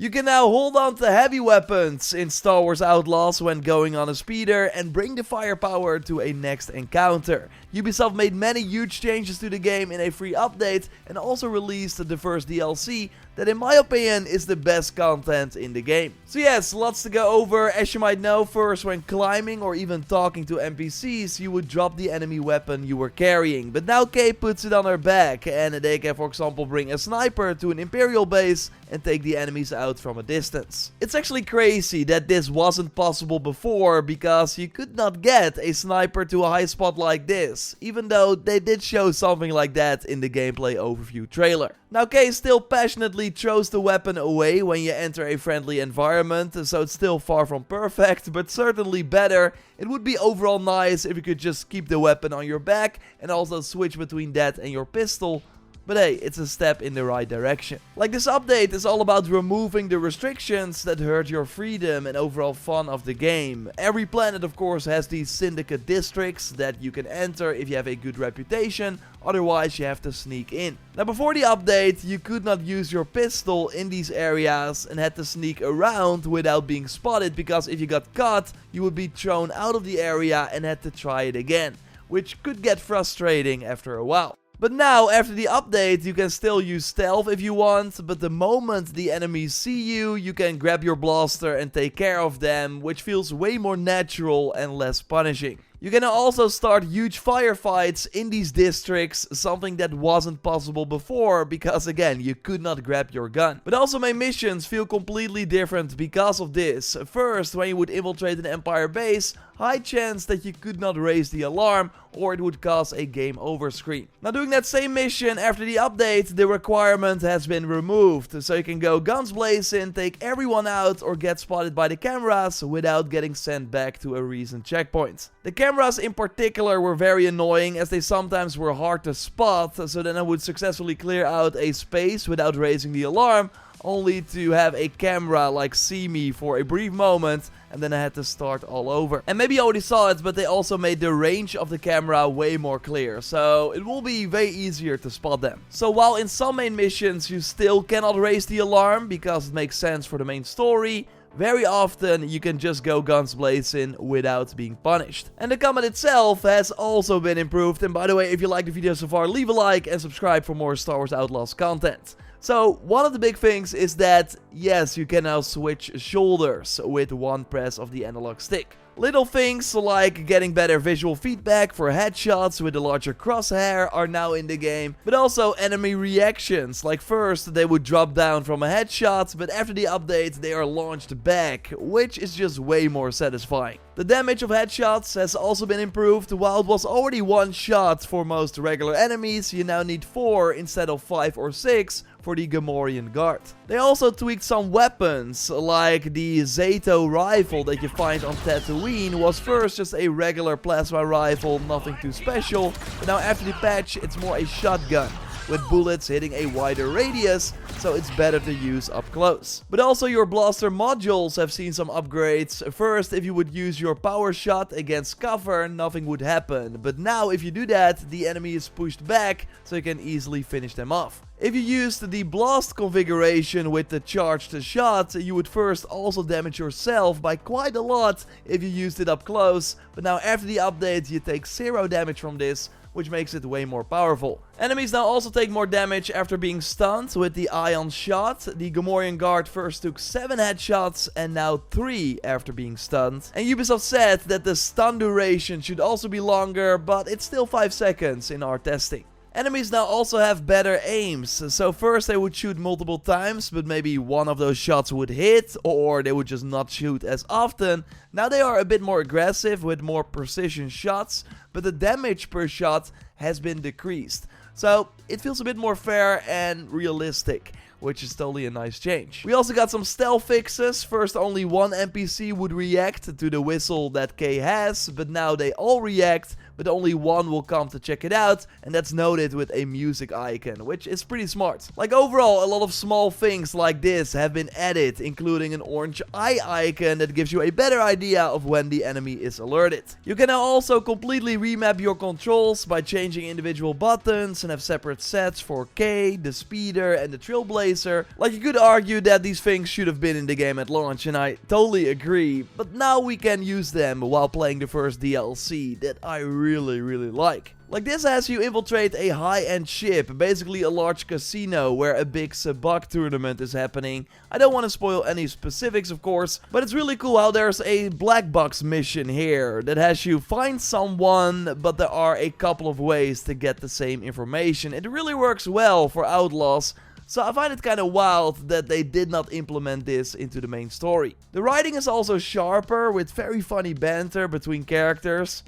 You can now hold on to heavy weapons in Star Wars Outlaws when going on a speeder and bring the firepower to a next encounter. Ubisoft made many huge changes to the game in a free update and also released the first DLC that in my opinion is the best content in the game. So yes, lots to go over. As you might know, first when climbing or even talking to NPCs, you would drop the enemy weapon you were carrying. But now Kay puts it on her back and they can for example bring a sniper to an Imperial base and take the enemies out from a distance. It's actually crazy that this wasn't possible before because you could not get a sniper to a high spot like this, even though they did show something like that in the gameplay overview trailer. Now Kay still passionately throws the weapon away when you enter a friendly environment, so it's still far from perfect, but certainly better. It would be overall nice if you could just keep the weapon on your back and also switch between that and your pistol. But hey, it's a step in the right direction. Like, this update is all about removing the restrictions that hurt your freedom and overall fun of the game. Every planet of course has these syndicate districts that you can enter if you have a good reputation, otherwise you have to sneak in. Now before the update you could not use your pistol in these areas and had to sneak around without being spotted, because if you got caught you would be thrown out of the area and had to try it again, which could get frustrating after a while. But now, after the update, you can still use stealth if you want, but the moment the enemies see you, you can grab your blaster and take care of them, which feels way more natural and less punishing. You can also start huge firefights in these districts, something that wasn't possible before because again, you could not grab your gun. But also my missions feel completely different because of this. First, when you would infiltrate an Empire base, high chance that you could not raise the alarm or it would cause a game over screen. Now doing that same mission after the update, the requirement has been removed, so you can go guns blazing, take everyone out or get spotted by the cameras without getting sent back to a recent checkpoint. The cameras in particular were very annoying as they sometimes were hard to spot, so then I would successfully clear out a space without raising the alarm, only to have a camera like see me for a brief moment and then I had to start all over. And maybe you already saw it, but they also made the range of the camera way more clear, so it will be way easier to spot them. So while in some main missions you still cannot raise the alarm because it makes sense for the main story, very often you can just go guns blazing without being punished. And the combat itself has also been improved, and by the way, if you like the video so far, leave a like and subscribe for more Star Wars Outlaws content. So one of the big things is that yes, you can now switch shoulders with one press of the analog stick. Little things like getting better visual feedback for headshots with a larger crosshair are now in the game, but also enemy reactions, like first they would drop down from a headshot, but after the update they are launched back, which is just way more satisfying. The damage of headshots has also been improved. While it was already one shot for most regular enemies, you now need 4 instead of 5 or 6 for the Gamorrean guard. They also tweaked some weapons, like the Zato rifle that you find on Tatooine was first just a regular plasma rifle, nothing too special, but now after the patch it's more a shotgun, with bullets hitting a wider radius, so it's better to use up close. But also your blaster modules have seen some upgrades. First, if you would use your power shot against cover, nothing would happen, but now if you do that, the enemy is pushed back, so you can easily finish them off. If you used the blast configuration with the charged shot, you would first also damage yourself by quite a lot if you used it up close, but now after the update you take 0 damage from this, which makes it way more powerful. Enemies now also take more damage after being stunned with the ion shot. The Gamorrean guard first took 7 headshots and now 3 after being stunned. And Ubisoft said that the stun duration should also be longer, but it's still 5 seconds in our testing. Enemies now also have better aims, so first they would shoot multiple times, but maybe one of those shots would hit, or they would just not shoot as often. Now they are a bit more aggressive with more precision shots, but the damage per shot has been decreased. So it feels a bit more fair and realistic, which is totally a nice change. We also got some stealth fixes. First, only one NPC would react to the whistle that Kay has, but now they all react, but only one will come to check it out, and that's noted with a music icon, which is pretty smart. Like overall, a lot of small things like this have been added, including an orange eye icon that gives you a better idea of when the enemy is alerted. You can now also completely remap your controls by changing individual buttons and have separate sets for Kay, the speeder, and the trailblazer. Racer. Like, you could argue that these things should have been in the game at launch, and I totally agree, but now we can use them while playing the first DLC that I really like. Like, this has you infiltrate a high-end ship, basically a large casino where a big sabacc tournament is happening. I don't want to spoil any specifics, of course, but it's really cool how there's a black box mission here that has you find someone, but there are a couple of ways to get the same information. It really works well for Outlaws. So I find it kind of wild that they did not implement this into the main story. The writing is also sharper, with very funny banter between characters.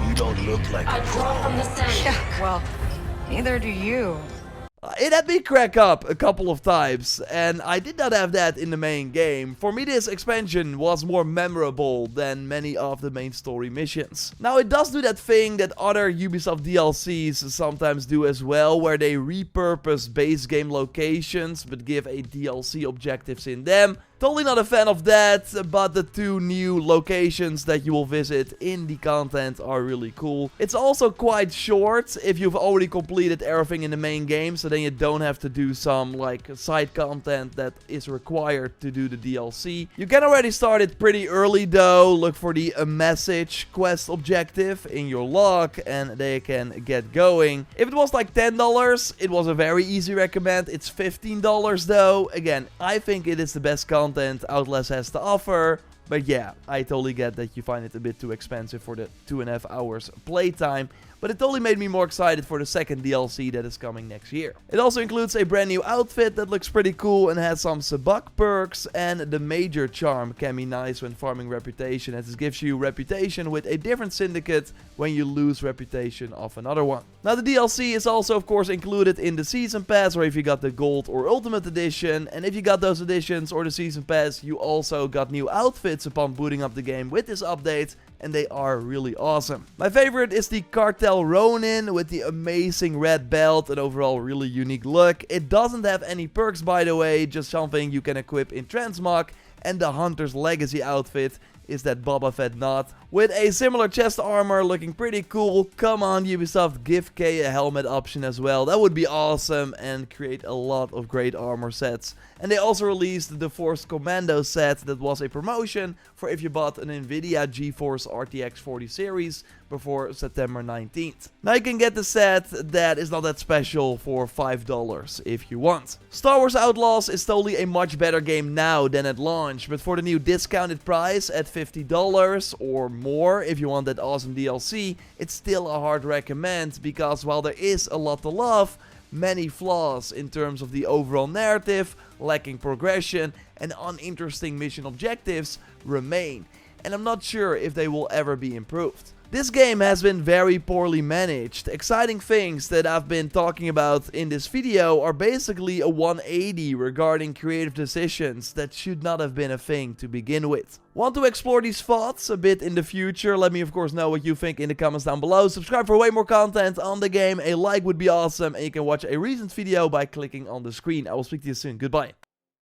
You don't look like a draw from the sand. Yeah, well, neither do you. It had me crack up a couple of times, and I did not have that in the main game. For me, this expansion was more memorable than many of the main story missions. Now, it does do that thing that other Ubisoft DLCs sometimes do as well, where they repurpose base game locations, but give a DLC objectives in them. Totally not a fan of that, but the 2 new locations that you will visit in the content are really cool. It's also quite short if you've already completed everything in the main game, so then you don't have to do some like side content that is required to do the DLC. You can already start it pretty early though. Look for the message quest objective in your log and they can get going. If it was like $10, it was a very easy recommend. It's $15 though. Again, I think it is the best content Outlast has to offer, but yeah, I totally get that you find it a bit too expensive for the 2.5 hours playtime, but it totally made me more excited for the second DLC that is coming next year. It also includes a brand new outfit that looks pretty cool and has some sabacc perks, and the major charm can be nice when farming reputation, as it gives you reputation with a different syndicate when you lose reputation of another one. Now, the DLC is also of course included in the season pass, or if you got the gold or ultimate edition, and if you got those editions or the season pass, you also got new outfits upon booting up the game with this update, and they are really awesome. My favorite is the Cartel Ronin with the amazing red belt and overall really unique look. It doesn't have any perks, by the way, just something you can equip in Transmog, and the Hunter's Legacy outfit is that Boba Fett knot with a similar chest armor looking pretty cool. Come on, Ubisoft, give Kay a helmet option as well. That would be awesome and create a lot of great armor sets. And they also released the Force Commando set that was a promotion for if you bought an Nvidia GeForce RTX 40 series before September 19th. Now you can get the set that is not that special for $5 if you want. Star Wars Outlaws is totally a much better game now than at launch, but for the new discounted price at $50 or more if you want that awesome DLC, it's still a hard recommend, because while there is a lot to love, many flaws in terms of the overall narrative, lacking progression, and uninteresting mission objectives remain, and I'm not sure if they will ever be improved. This game has been very poorly managed. Exciting things that I've been talking about in this video are basically a 180 regarding creative decisions that should not have been a thing to begin with. Want to explore these thoughts a bit in the future? Let me of course know what you think in the comments down below. Subscribe for way more content on the game. A like would be awesome, and you can watch a recent video by clicking on the screen. I will speak to you soon. Goodbye.